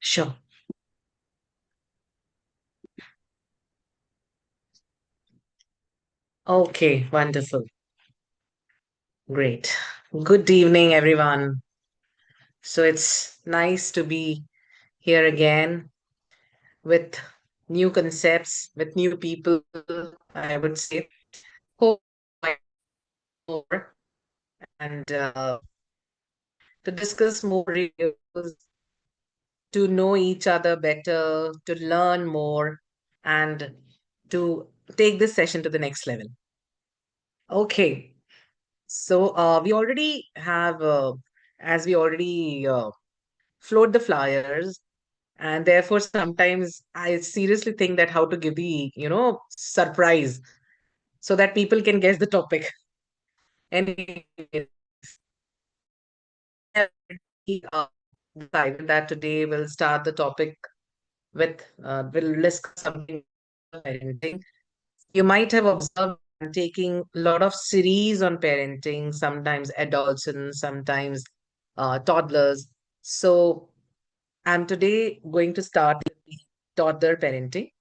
Sure. Okay, wonderful. Great. Good evening, everyone. So it's nice to be here again with new concepts, with new people, I would say. Hope more and to discuss more reviews, to know each other better, to learn more, and to take this session to the next level. Okay. So we already have, as we already float the flyers, and therefore sometimes I seriously think that how to give the surprise so that people can guess the topic. Anyway, we decided that today we'll start the topic with we'll discuss something about parenting. You might have observed I'm taking a lot of series on parenting, sometimes adults and sometimes toddlers. So I'm today going to start with the toddler parenting.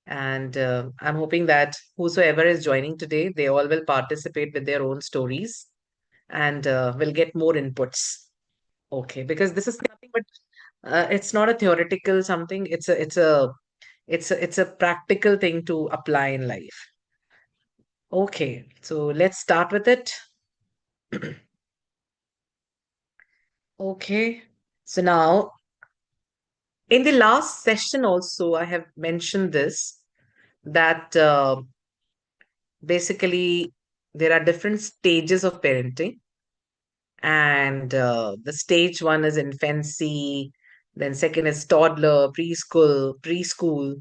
And I'm hoping that whosoever is joining today, they all will participate with their own stories and will get more inputs. Okay, because this is nothing but it's not a theoretical something. It's a practical thing to apply in life. Okay, so let's start with it. Okay, so now in the last session also, I have mentioned this that basically there are different stages of parenting, and the stage one is infancy, then second is toddler, preschool,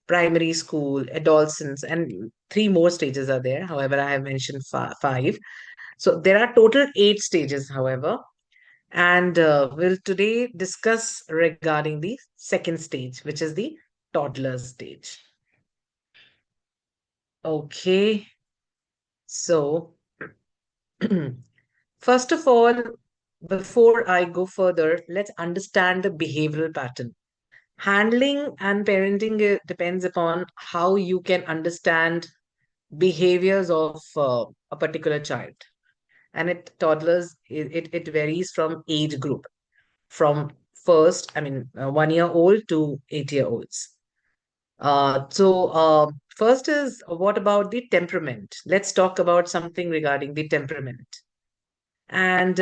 primary school, adolescence, and three more stages are there. However, I have mentioned five. So there are total eight stages, however. And we'll today discuss regarding the second stage, which is the toddler stage. Okay, so first of all, before I go further, let's understand the behavioral pattern. Handling and parenting depends upon how you can understand behaviors of a particular child. And it toddlers, it varies from age group, from first, 1 year old to 8 year olds. First is what about the temperament? Let's talk about something regarding the temperament. And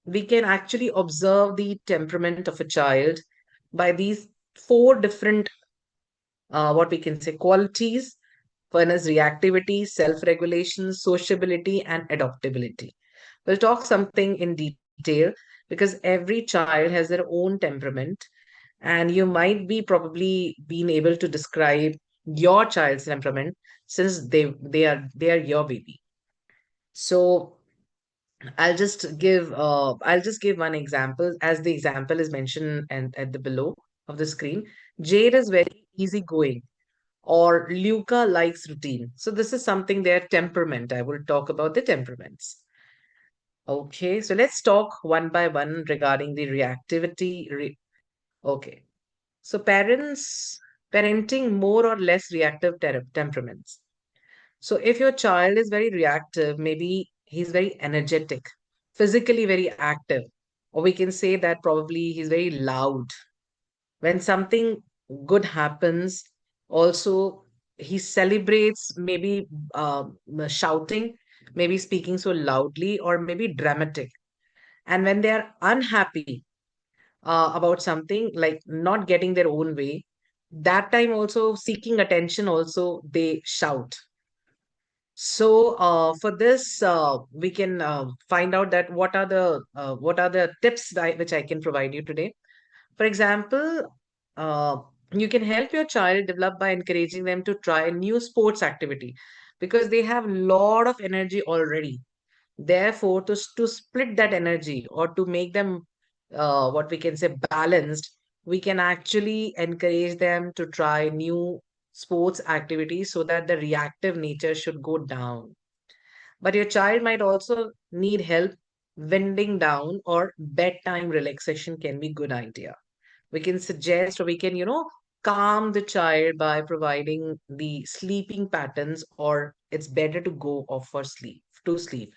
we can actually observe the temperament of a child by these four different, what we can say, qualities. One is reactivity, self regulation, sociability, and adaptability. We'll talk something in detail because every child has their own temperament, and you might be probably being able to describe your child's temperament since they are your baby. So I'll just give one example, as the example is mentioned and at the below of the screen. Jade is very easygoing, or Luca likes routine. So this is something their temperament. I will talk about the temperaments. Okay, so let's talk one by one regarding the reactivity. Okay, so parenting more or less reactive temperaments. So if your child is very reactive, maybe he's very energetic, physically very active, or we can say that probably he's very loud. When something good happens, also he celebrates, maybe shouting, maybe speaking so loudly, or maybe dramatic. And when they are unhappy about something, like not getting their own way, that time also seeking attention, also they shout. So for this, we can find out that what are the tips which I can provide you today. For example, uh, you can help your child develop by encouraging them to try a new sports activity because they have a lot of energy already. Therefore, to split that energy or to make them what we can say balanced, we can actually encourage them to try new sports activities so that the reactive nature should go down. But your child might also need help winding down, or bedtime relaxation can be good idea. We can suggest, or we can, calm the child by providing the sleeping patterns, or it's better to go off for sleep, to sleep.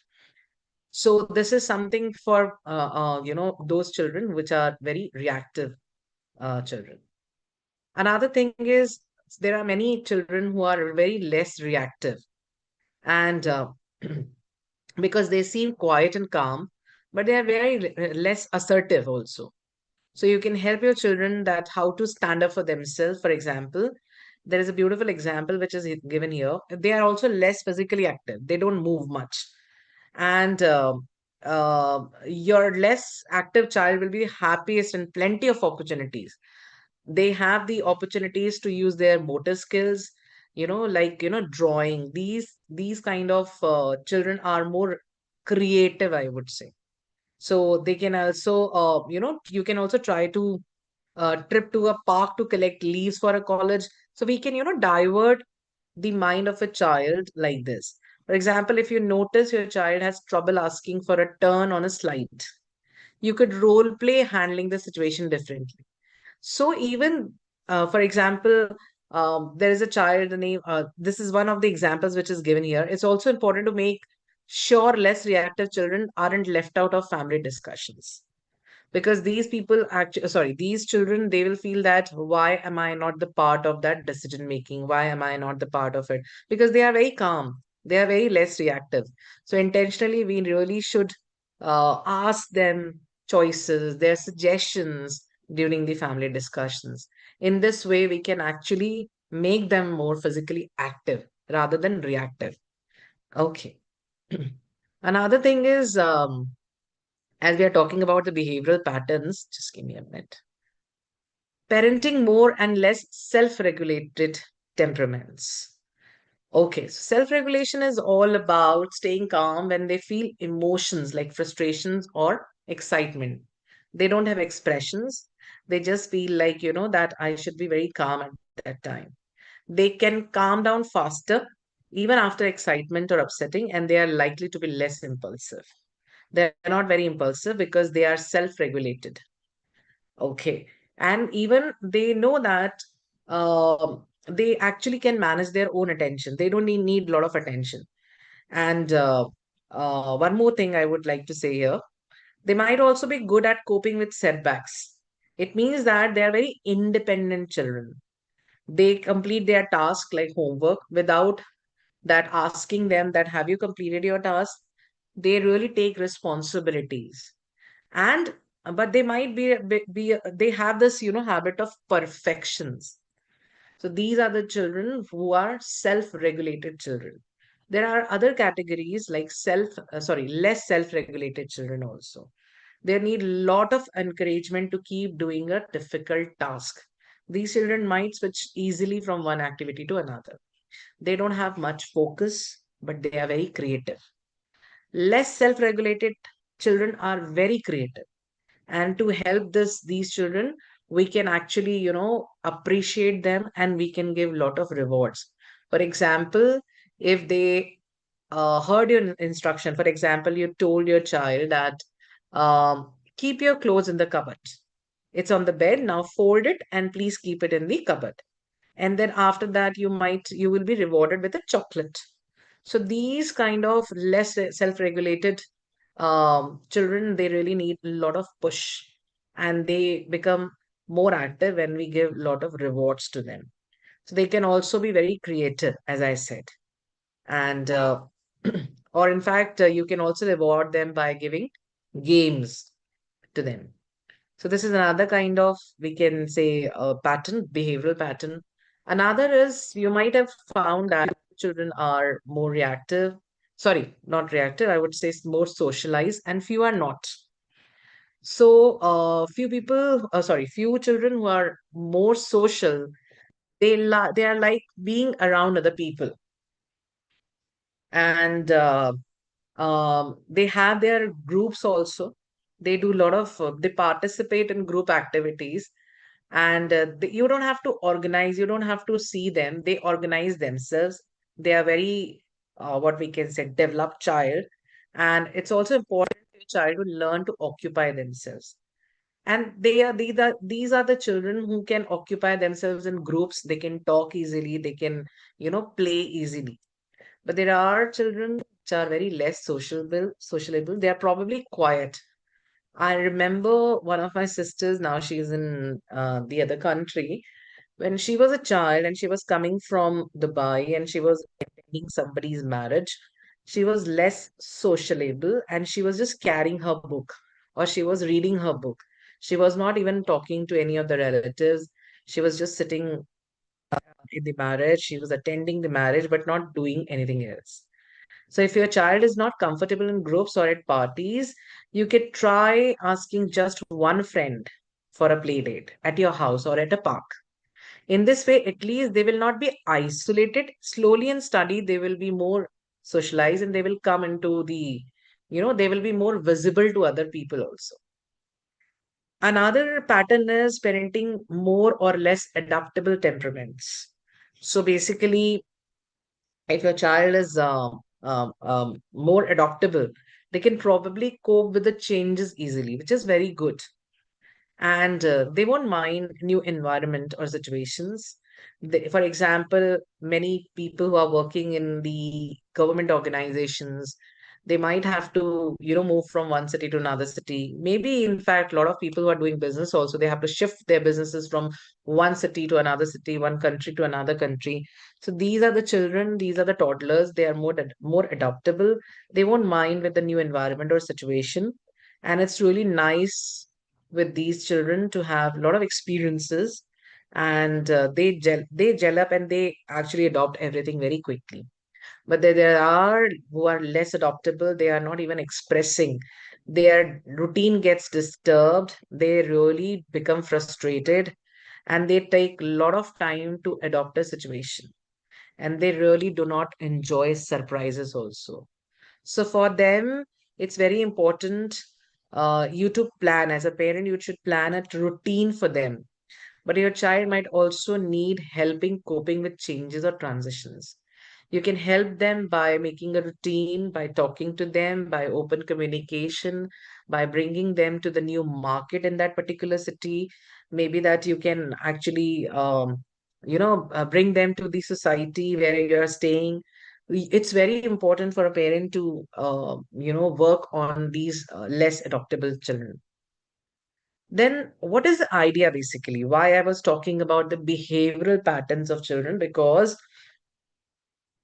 So this is something for, those children which are very reactive children. Another thing is there are many children who are very less reactive, and because they seem quiet and calm, but they are very less assertive also. So you can help your children that how to stand up for themselves. For example, there is a beautiful example which is given here. They are also less physically active. They don't move much, and your less active child will be happiest and plenty of opportunities. They have the opportunities to use their motor skills, like drawing. These kind of children are more creative, I would say. So they can also, you can also try to trip to a park to collect leaves for a college. So we can, divert the mind of a child like this. For example, if you notice your child has trouble asking for a turn on a slide, you could role play handling the situation differently. So even, for example, there is a child, the name, this is one of the examples which is given here. It's also important to make sure less reactive children aren't left out of family discussions, because these people actually, sorry, these children, they will feel that why am I not the part of that decision making, why am I not the part of it, because they are very calm, they are very less reactive. So intentionally we really should ask them choices, their suggestions during the family discussions. In this way we can actually make them more physically active rather than reactive. Okay. Another thing is, as we are talking about the behavioral patterns, just give me a minute. Parenting more and less self regulated temperaments. Okay, so self regulation is all about staying calm when they feel emotions like frustrations or excitement. They don't have expressions. They just feel like, that I should be very calm at that time. They can calm down faster, even after excitement or upsetting, and they are likely to be less impulsive. They're not very impulsive because they are self regulated. Okay. And even they know that they actually can manage their own attention. They don't need a lot of attention. And one more thing I would like to say here, they might also be good at coping with setbacks. It means that they are very independent children. They complete their task like homework without that asking them that have you completed your task. They really take responsibilities, and but they might be they have this habit of perfections. So these are the children who are self-regulated children. There are other categories like less self-regulated children also. They need lot of encouragement to keep doing a difficult task. These children might switch easily from one activity to another. They don't have much focus, but they are very creative. Less self-regulated children are very creative, and to help these children, we can actually appreciate them, and we can give lot of rewards. For example, if they heard your instruction, for example, you told your child that keep your clothes in the cupboard, it's on the bed, now fold it and please keep it in the cupboard, and then after that you will be rewarded with a chocolate. So these kind of less self-regulated children, they really need a lot of push, and they become more active when we give a lot of rewards to them. So they can also be very creative, as I said. And or in fact, you can also reward them by giving games to them. So this is another kind of, we can say, a pattern, behavioral pattern. Another is, you might have found that children are more reactive. Sorry, not reactive. I would say more socialized, and few are not. So, few children who are more social, they are like being around other people, and they have their groups also. They do a lot of they participate in group activities, and you don't have to organize, you don't have to see them, they organize themselves. They are very what we can say developed child, and it's also important for a child to learn to occupy themselves. And these are the children who can occupy themselves in groups. They can talk easily. They can, play easily. But there are children which are very less sociable. They are probably quiet. I remember one of my sisters, now she's in the other country. When she was a child and she was coming from Dubai and she was attending somebody's marriage, she was less sociable and she was just carrying her book or she was reading her book. She was not even talking to any of the relatives. She was just sitting in the marriage. She was attending the marriage but not doing anything else. So if your child is not comfortable in groups or at parties, you could try asking just one friend for a play date at your house or at a park. In this way, at least they will not be isolated. Slowly and steady, they will be more socialized and they will come into they will be more visible to other people also. Another pattern is parenting more or less adaptable temperaments. So basically, if your child is more adaptable, they can probably cope with the changes easily, which is very good. And they won't mind new environment or situations. For example, many people who are working in the government organizations, they might have to move from one city to another city. Maybe in fact a lot of people who are doing business also, they have to shift their businesses from one city to another city, one country to another country. So these are the children, these are the toddlers. They are more adaptable. They won't mind with the new environment or situation. And it's really nice with these children to have a lot of experiences, and they gel up and they actually adopt everything very quickly. But there are who are less adoptable. They are not even expressing. Their routine gets disturbed. They really become frustrated, and they take a lot of time to adopt a situation. And they really do not enjoy surprises also. So for them, it's very important, you to plan. As a parent, you should plan a routine for them. But your child might also need help in coping with changes or transitions. You can help them by making a routine, by talking to them, by open communication, by bringing them to the new market in that particular city. Maybe that you can actually, bring them to the society where you're staying. It's very important for a parent to, work on these less adoptable children. Then, what is the idea basically? Why I was talking about the behavioral patterns of children? Because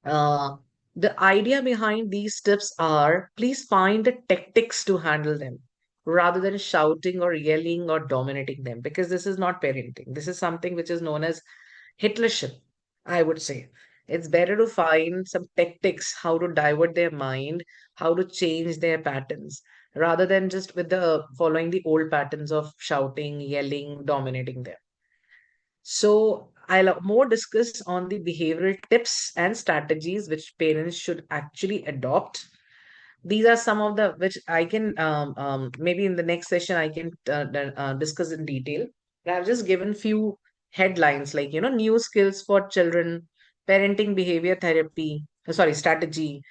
uh, the idea behind these tips are, please find the tactics to handle them rather than shouting or yelling or dominating them, because this is not parenting. This is something which is known as Hitlership, I would say. It's better to find some tactics how to divert their mind, how to change their patterns, rather than just with the following the old patterns of shouting, yelling, dominating them. So I'll more discuss on the behavioral tips and strategies which parents should actually adopt. These are some of the which I can, maybe in the next session I can discuss in detail. But I've just given few headlines like new skills for children, parenting behavior therapy, sorry, strategy,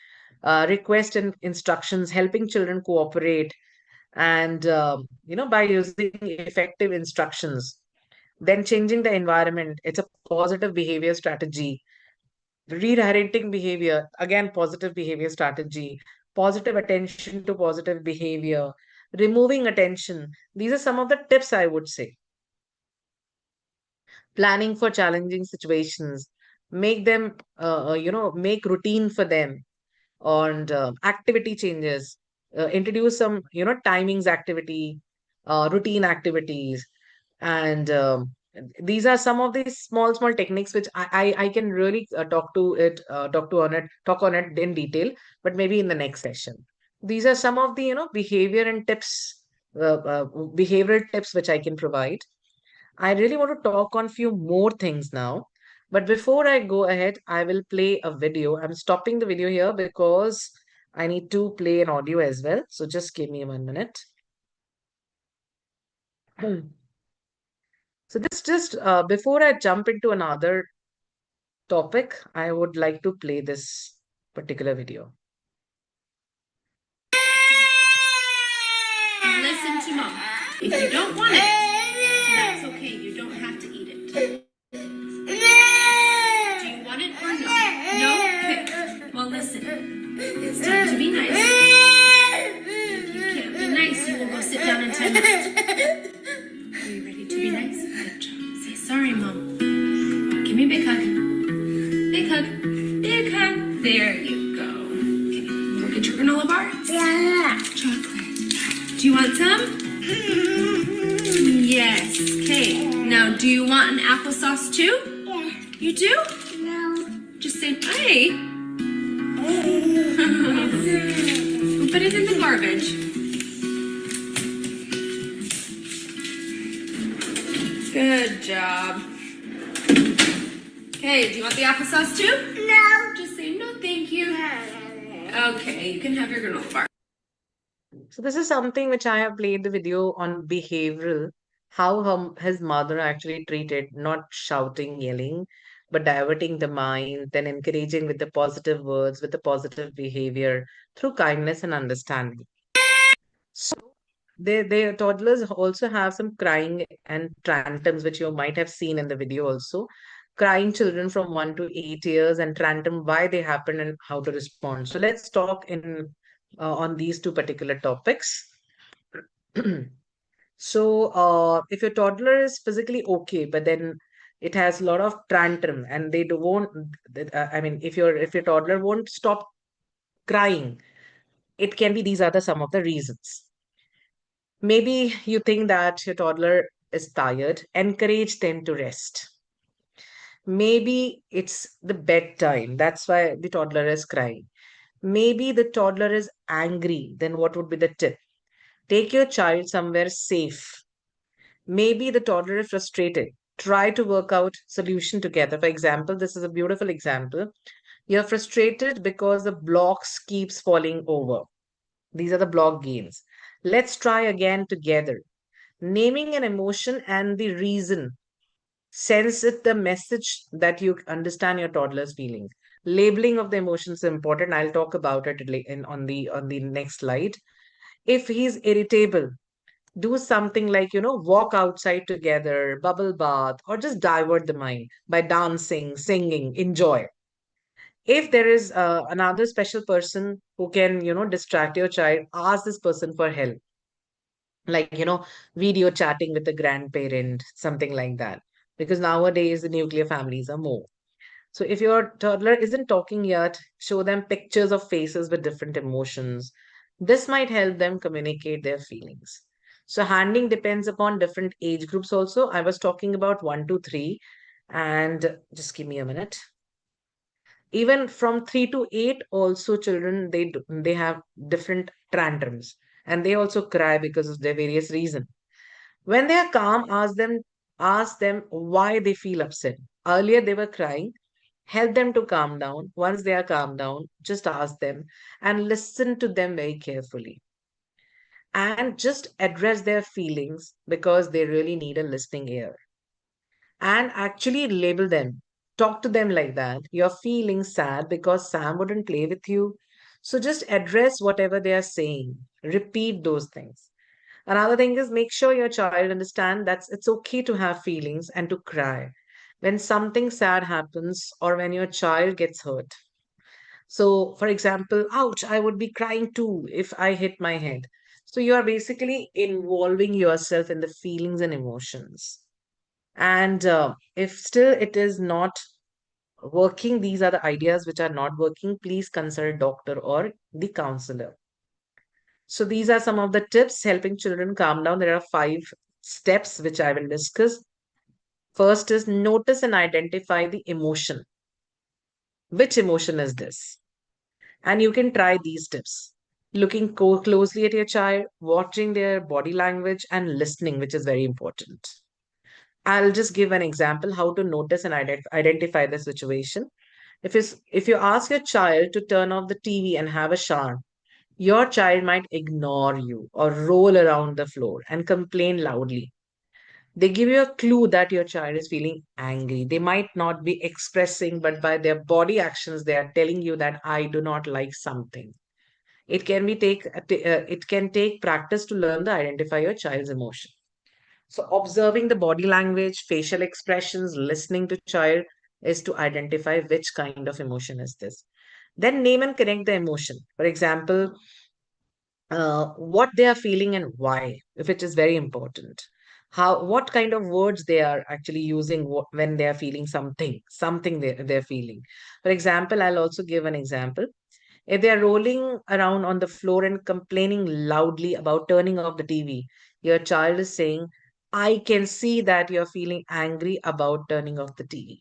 request and instructions, helping children cooperate, and by using effective instructions. Then changing the environment, it's a positive behavior strategy. Redirecting behavior, again, positive behavior strategy. Positive attention to positive behavior. Removing attention. These are some of the tips I would say. Planning for challenging situations. Make them, make routine for them, and activity changes. Introduce some, timings activity, routine activities, and these are some of these small techniques which I can really talk on it in detail, but maybe in the next session. These are some of the behavior and tips, behavioral tips which I can provide. I really want to talk on few more things now, but before I go ahead, I will play a video. I'm stopping the video here because I need to play an audio as well, so just give me 1 minute. So this just before I jump into another topic, I would like to play this particular video. Listen to mom. If you don't want it, that's okay. You don't have to eat it. Do you want it or no? No? Okay. Well, listen. It's time to be nice. If you can't be nice, you will go sit down in 10 minutes. Are you ready to be nice? Good job. Say sorry, Mom. Give me a big hug. Big hug. Big hug. There you go. Okay. Go get your granola bar. Yeah. Chocolate. Do you want some? Yes. Okay. Now, do you want an applesauce too? Yeah. You do? No. Just say hi. Put it in the garbage. Good job. Okay, do you want the applesauce too? No. Just say no, thank you. Okay, you can have your granola bar. So this is something which I have played the video on behavioral, how his mother actually treated, not shouting, yelling, but diverting the mind, then encouraging with the positive words, with the positive behavior through kindness and understanding. So they toddlers also have some crying and tantrums, which you might have seen in the video also. Crying children from 1 to 8 years and tantrum, why they happen and how to respond. So let's talk in on these two particular topics. So, if your toddler is physically okay, but then it has a lot of tantrum, and they do won't, I mean, if your toddler won't stop crying, it can be these are the some of the reasons. Maybe you think that your toddler is tired, encourage them to rest. Maybe it's the bedtime, that's why the toddler is crying. Maybe the toddler is angry, then what would be the tip? Take your child somewhere safe. Maybe the toddler is frustrated. Try to work out solution together. For example, this is a beautiful example. You're frustrated because the blocks keeps falling over. These are the block games. Let's try again together. Naming an emotion and the reason sends it the message that you understand your toddler's feelings. Labeling of the emotions is important. I'll talk about it on the next slide. If he's irritable, do something like, walk outside together, bubble bath, or just divert the mind by dancing, singing, enjoy. If there is another special person who can, distract your child, ask this person for help, like, video chatting with the grandparent, something like that. Because nowadays the nuclear families are more. So if your toddler isn't talking yet, show them pictures of faces with different emotions. This might help them communicate their feelings. So handling depends upon different age groups also. I was talking about 1 to 3, and just give me a minute. Even from 3 to 8, also children they have different tantrums, and they also cry because of their various reasons. When they are calm, ask them why they feel upset. Earlier they were crying. Help them to calm down. Once they are calmed down, just ask them and listen to them very carefully. And just address their feelings because they really need a listening ear. And actually label them. Talk to them like that. You're feeling sad because Sam wouldn't play with you. So just address whatever they are saying. Repeat those things. Another thing is make sure your child understand that it's okay to have feelings and to cry when something sad happens or when your child gets hurt. So, for example, ouch, I would be crying too if I hit my head. So, you are basically involving yourself in the feelings and emotions. And if still it is not working, these are the ideas which are not working, please consult a doctor or the counselor. So these are some of the tips helping children calm down. There are 5 steps which I will discuss. First is notice and identify the emotion. Which emotion is this? And you can try these tips. Looking closely at your child, watching their body language, and listening, which is very important. I'll just give an example how to notice and identify the situation. If you ask your child to turn off the TV and have a shower, your child might ignore you or roll around the floor and complain loudly. They give you a clue that your child is feeling angry. They might not be expressing, but by their body actions, they are telling you that I do not like something. It can take practice to learn to identify your child's emotion. So observing the body language, facial expressions, listening to child is to identify which kind of emotion is this. Then name and connect the emotion. For example, what they are feeling and why, if it is very important. How, what kind of words they are actually using when they are feeling something they're feeling. For example, I'll also give an example. If they are rolling around on the floor and complaining loudly about turning off the TV, your child is saying, I can see that you're feeling angry about turning off the TV.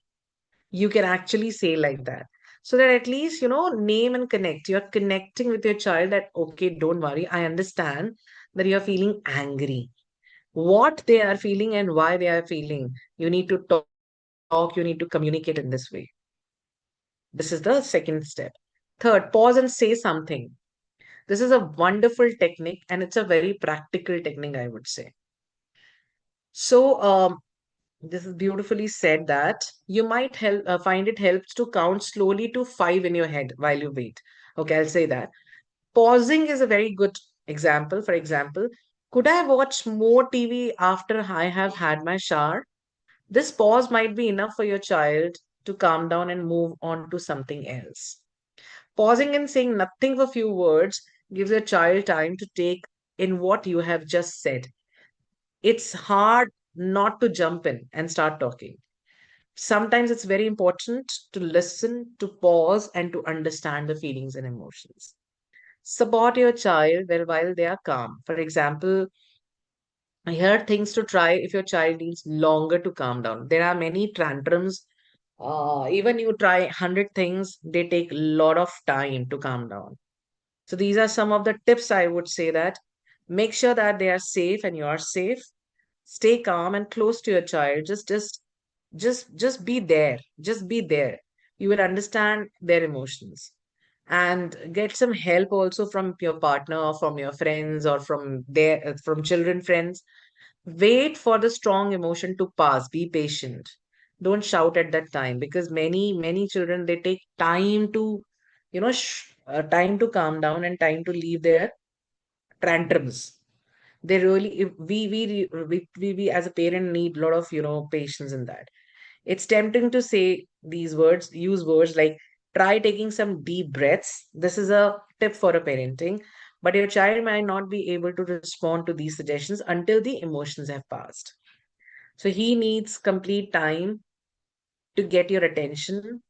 You can actually say like that. So that at least, name and connect. You're connecting with your child that, okay, don't worry. I understand that you're feeling angry. What they are feeling and why they are feeling. You need to talk, you need to communicate in this way. This is the second step. Third, pause and say something. This is a wonderful technique and it's a very practical technique, I would say. So, this is beautifully said that you might find it helps to count slowly to five in your head while you wait. Okay, I'll say that. Pausing is a very good example. For example, could I watch more TV after I have had my shower? This pause might be enough for your child to calm down and move on to something else. Pausing and saying nothing for few words gives your child time to take in what you have just said. It's hard not to jump in and start talking. Sometimes it's very important to listen, to pause, and to understand the feelings and emotions. Support your child while they are calm. For example, here are things to try if your child needs longer to calm down. There are many tantrums. Even you try 100 things, they take a lot of time to calm down. So these are some of the tips I would say that make sure that they are safe and you are safe. Stay calm and close to your child. Just be there. Just be there. You will understand their emotions and get some help also from your partner or from your friends or from children friends. Wait for the strong emotion to pass. Be patient. Don't shout at that time because many children they take time to time to calm down and time to leave their tantrums. They really if we as a parent need a lot of patience in that. It's tempting to say these words, use words like try taking some deep breaths. This is a tip for a parenting, but your child might not be able to respond to these suggestions until the emotions have passed. So he needs complete time to get your attention.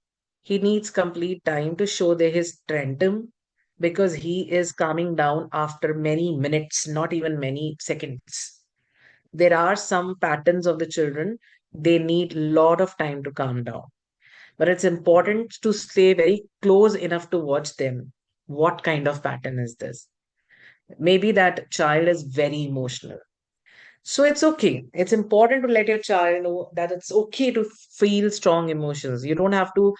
He needs complete time to show his tantrum because he is calming down after many minutes, not even many seconds. There are some patterns of the children, they need a lot of time to calm down. But it's important to stay very close enough to watch them. What kind of pattern is this? Maybe that child is very emotional. So it's okay. It's important to let your child know that it's okay to feel strong emotions. You don't have to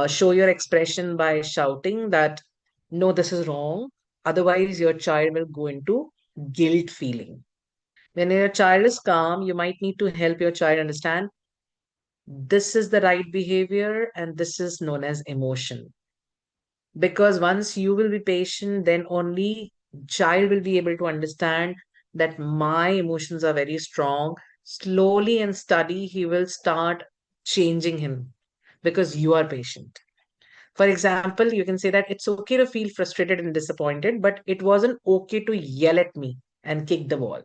show your expression by shouting that, no, this is wrong. Otherwise, your child will go into guilt feeling. When your child is calm, you might need to help your child understand this is the right behavior and this is known as emotion. Because once you will be patient, then only child will be able to understand that my emotions are very strong. Slowly and steady, he will start changing him because you are patient. For example, you can say that it's okay to feel frustrated and disappointed, but it wasn't okay to yell at me and kick the wall.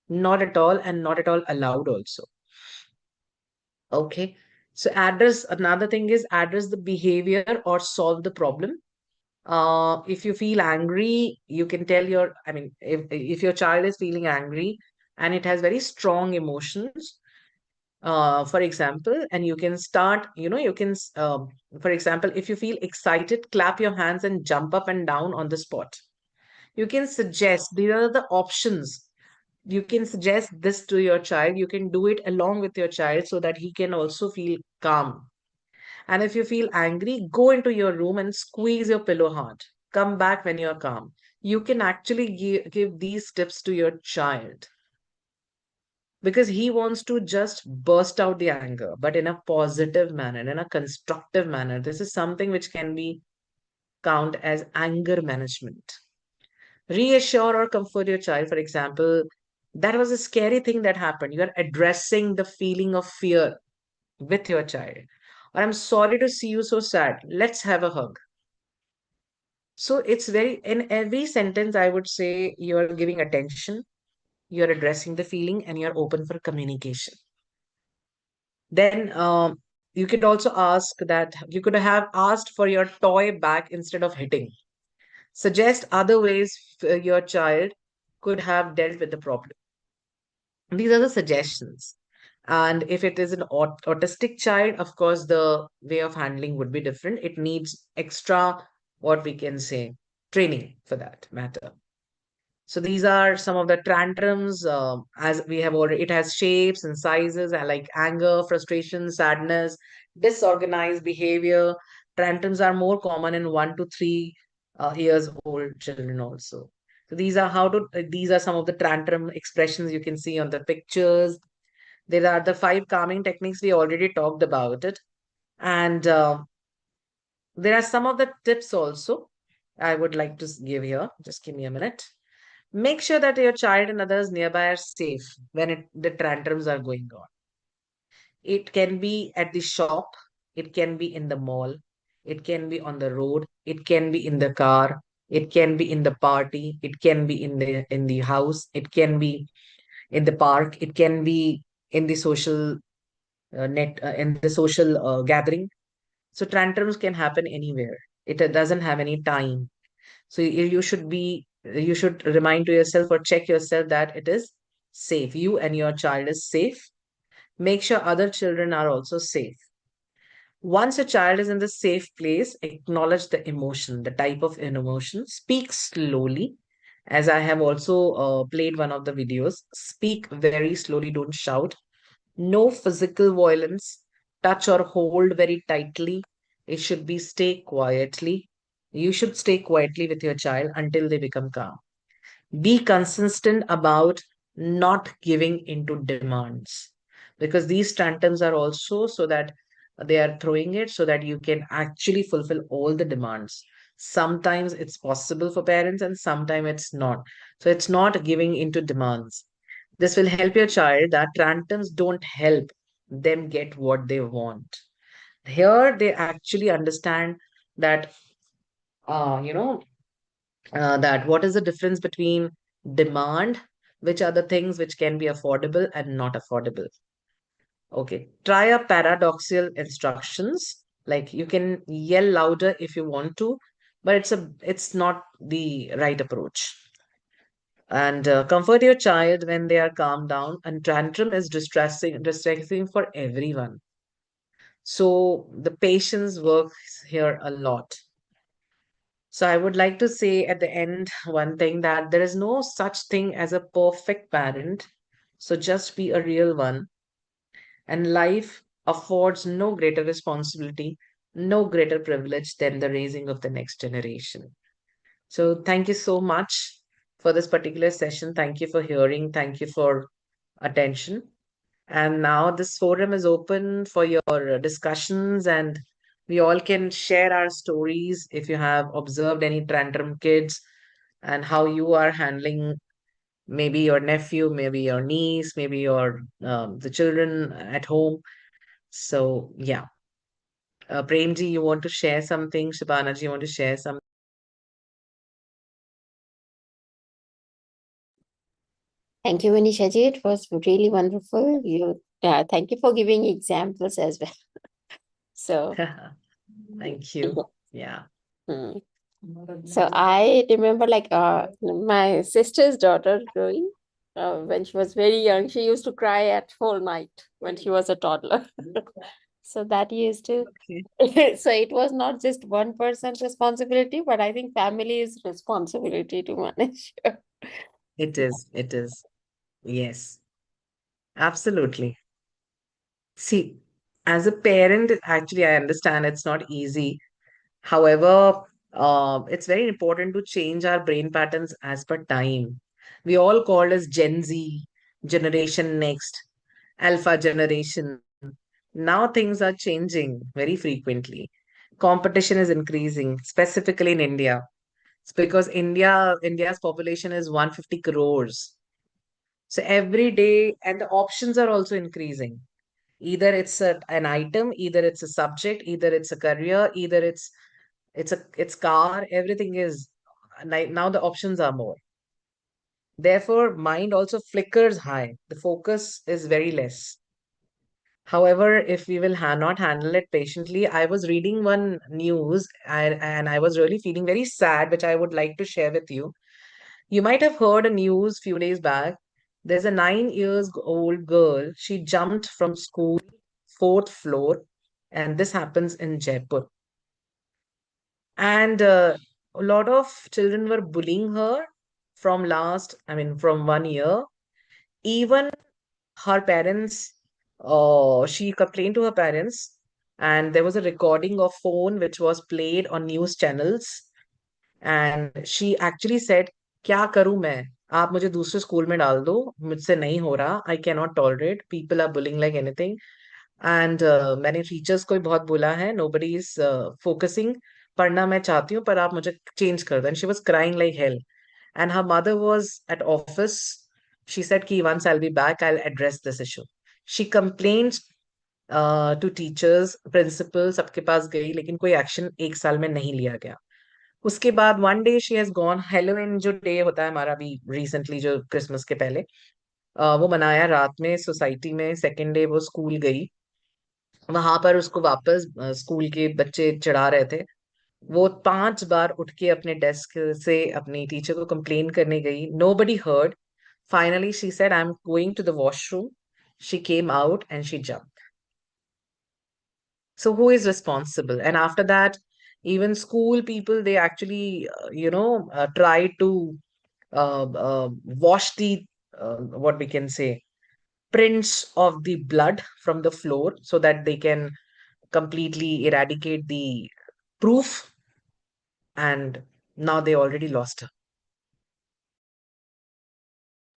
Not at all, and not at all allowed also. Okay. So address another thing is address the behavior or solve the problem. If you feel angry, you can tell if your child is feeling angry and it has very strong emotions, for example, and you can start, for example, if you feel excited, clap your hands and jump up and down on the spot. You can suggest these are the options. You can suggest this to your child. You can do it along with your child so that he can also feel calm. And if you feel angry, go into your room and squeeze your pillow hard. Come back when you're calm. You can actually give these tips to your child because he wants to just burst out the anger, but in a positive manner, in a constructive manner. This is something which can be count as anger management. Reassure or comfort your child. For example, That was a scary thing that happened. You are addressing the feeling of fear with your child. Or I'm sorry to see you so sad. Let's have a hug. So it's very, in every sentence, I would say you're giving attention, you're addressing the feeling, and you're open for communication. Then you could also ask that you could have asked for your toy back instead of hitting. Suggest other ways your child could have dealt with the problem. These are the suggestions. And if it is an autistic child, of course, the way of handling would be different. It needs extra, what we can say, training for that matter. So these are some of the tantrums. As we have already, it has shapes and sizes, like anger, frustration, sadness, disorganized behavior. Tantrums are more common in 1 to 3 years old children also. So these are some of the tantrum expressions you can see on the pictures. There are the 5 calming techniques. We already talked about it, and there are some of the tips also I would like to give here. Just give me a minute. Make sure that your child and others nearby are safe when the tantrums are going on. It can be at the shop, it can be in the mall, it can be on the road, it can be in the car, it can be in the party, it can be in the house, it can be in the park, it can be in the social in the social gathering. So tantrums can happen anywhere. It doesn't have any time. So you should remind to yourself or check yourself that it is safe. You and your child is safe. Make sure other children are also safe. Once a child is in the safe place, acknowledge the emotion, the type of an emotion. Speak slowly. As I have also played one of the videos, speak very slowly, don't shout. No physical violence. Touch or hold very tightly. It should be stay quietly. You should stay quietly with your child until they become calm. Be consistent about not giving into demands, because these tantrums are also so that they are throwing it so that you can actually fulfill all the demands. Sometimes it's possible for parents and sometimes it's not. So it's not giving into demands. This will help your child that tantrums don't help them get what they want. Here they actually understand that you know that what is the difference between demand, which are the things which can be affordable and not affordable. Okay, try a paradoxical instructions. Like you can yell louder if you want to, but it's not the right approach. And comfort your child when they are calmed down. And tantrum is distressing for everyone. So the patience works here a lot. So I would like to say at the end one thing, that there is no such thing as a perfect parent. So just be a real one. And life affords no greater responsibility, no greater privilege than the raising of the next generation. So thank you so much for this particular session. Thank you for hearing. Thank you for attention. And now this forum is open for your discussions, and we all can share our stories if you have observed any tantrum kids and how you are handling maybe your nephew, maybe your niece, maybe your the children at home. So yeah, Premji, you want to share something? Shabanaji, you want to share something? Thank you, Manisha ji. It was really wonderful. Thank you for giving examples as well. So, Thank you. Yeah. hmm. So I remember like my sister's daughter growing when she was very young, she used to cry at whole night when she was a toddler. So that used to Okay. so it was not just one person's responsibility, but I think family's responsibility to manage. It is. It is. Yes, absolutely. See, as a parent, actually, I understand it's not easy. However, it's very important to change our brain patterns as per time. We all called as Gen Z, Generation Next, Alpha Generation. Now things are changing very frequently. Competition is increasing, specifically in India. It's because India's population is 150 crores. So every day, and the options are also increasing. Either it's an item, either it's a subject, either it's a career, either it's car. Everything is now the options are more. Therefore, mind also flickers high. The focus is very less. However, if we will not handle it patiently, I was reading one news and I was really feeling very sad, which I would like to share with you. You might have heard a news few days back. There's a 9 years old girl. She jumped from school, fourth floor, and this happens in Jaipur. And a lot of children were bullying her from 1 year. Even her parents, she complained to her parents, and there was a recording of phone which was played on news channels. And she actually said, क्या करूं मैं, आप मुझे दूसरे school में डाल दो, मुझसे नहीं हो रहा, I cannot tolerate people are bullying like anything. And मैंने टीचर्स को भी बहुत बोला है, nobody is focusing, पढ़ना मैं चाहती हूँ पर आप मुझे चेंज कर दो. And she was crying like hell. And her mother was at office. She said कि once I'll be back, I'll address this issue. She complained to teachers, principal, सबके पास गई, लेकिन कोई एक्शन 1 साल में नहीं लिया गया. उसके बाद one day she has gone. Halloween जो डे होता है हमारा अभी रिसेंटली, जो क्रिसमस के पहले, वो मनाया रात में सोसाइटी में. सेकेंड डे वो स्कूल गई. वहां पर उसको वापस स्कूल के बच्चे चढ़ा रहे थे. वो 5 बार उठ के अपने डेस्क से अपनी टीचर को कंप्लेन करने गई. Nobody heard. Finally she said, I am going to the washroom. She came out and she jump. So who is responsible? And after that, even school people, they actually try to wash the what we can say, prints of the blood from the floor, so that they can completely eradicate the proof. And now they already lost her.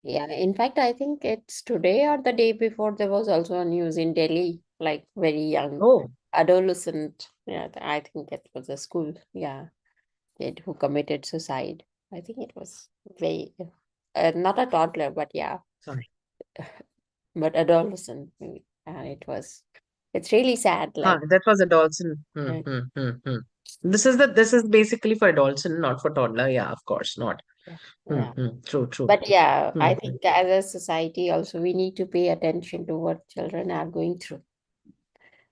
Yeah, in fact, I think it's today or the day before there was also a news in Delhi, like very young Oh, adolescent. Yeah, I think it was a school, yeah, kid who committed suicide. I think it was very, not a toddler, but yeah, sorry. but adolescent. And it's really sad. Huh, Like, that was adolescent. uh, This is basically for adolescent, not for toddler. Yeah, of course not. yeah, yeah. True, true. But yeah, Hmm, I hmm. think as a society also we need to pay attention to what children are going through.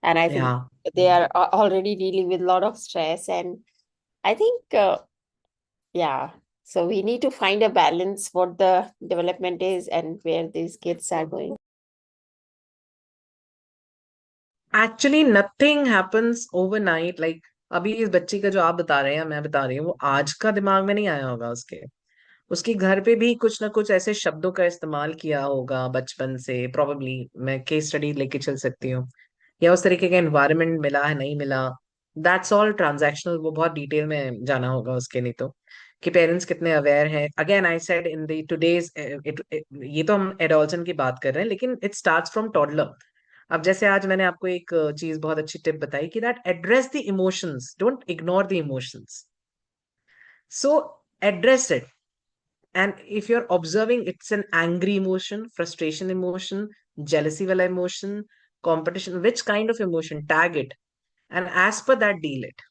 And I think Yeah. they are already dealing with a lot of stress. And I think, yeah, so we need to find a balance what the development is and where these kids are going. Actually, nothing happens overnight. Like अभी इस बच्ची का जो आप बता रहे हैं, मैं बता रही हूँ, वो आज का दिमाग में नहीं आया होगा उसके. उसके घर पे भी कुछ ना कुछ ऐसे शब्दों का इस्तेमाल किया होगा बचपन से. प्रोबेबली मैं केस स्टडी लेके चल सकती हूँ. या उस तरीके का एनवायरनमेंट मिला है, नहीं मिला. That's all transactional. वो बहुत डिटेल में जाना होगा उसके. नहीं तो कि पेरेंट्स कितने अवेयर हैं. Again I said in the today's, ये तो हम एडोलसेंट की बात कर रहे हैं, लेकिन इट स्टार्ट्स फ्रॉम टॉडलर. अब जैसे आज मैंने आपको एक चीज बहुत अच्छी टिप बताई कि that address the emotions, don't ignore the emotions. So address it. And if you're observing, it's an angry emotion, frustration emotion, jealousy wala emotion, competition, which kind of emotion, tag it. And as per that, deal it.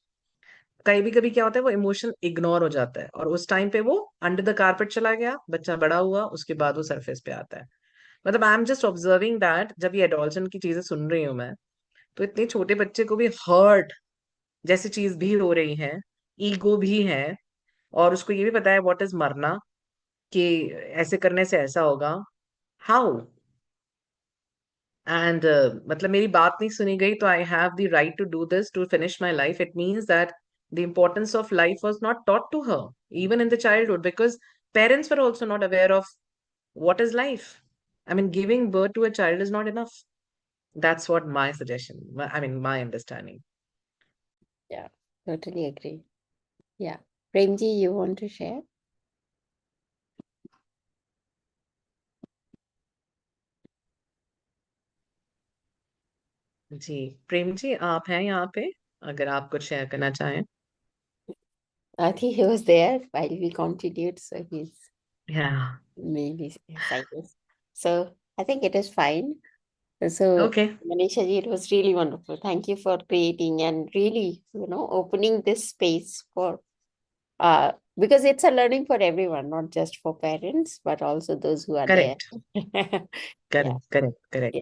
कभी कभी क्या होता है, वो emotion ignore हो जाता है और उस टाइम पे वो अंडर द कारपेट चला गया, बच्चा बड़ा हुआ, उसके बाद वो सरफेस पे आता है. मतलब I am just observing that जब ये एडोलसेंट की चीजें सुन रही हूँ मैं, तो इतने छोटे बच्चे को भी हर्ट जैसी चीज भी हो रही है. ईगो भी है. और उसको ये भी पता है व्हाट इज मरना, कि ऐसे करने से ऐसा होगा. हाउ. एंड मतलब मेरी बात नहीं सुनी गई, तो I have the right to do this to finish my life. It means that the importance of life was not taught to her even in the childhood, because parents were also not aware of what is life. I mean, giving birth to a child is not enough. That's what my suggestion, my understanding. Yeah, totally agree. Yeah. Premji, you want to share? जी, प्रेम जी, आप हैं यहाँ पे, अगर आप कुछ share करना चाहें. I think he was there while we continued, so he's Yeah. maybe silent. So I think it is fine. So, Okay, Manisha ji, it was really wonderful. Thank you for creating and really, opening this space for because it's a learning for everyone, not just for parents, but also those who are there. correct, Yeah, correct. yeah,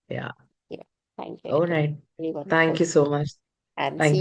Yeah. yeah. Thank you. All It was right. really Thank wonderful. you so much. And Thank see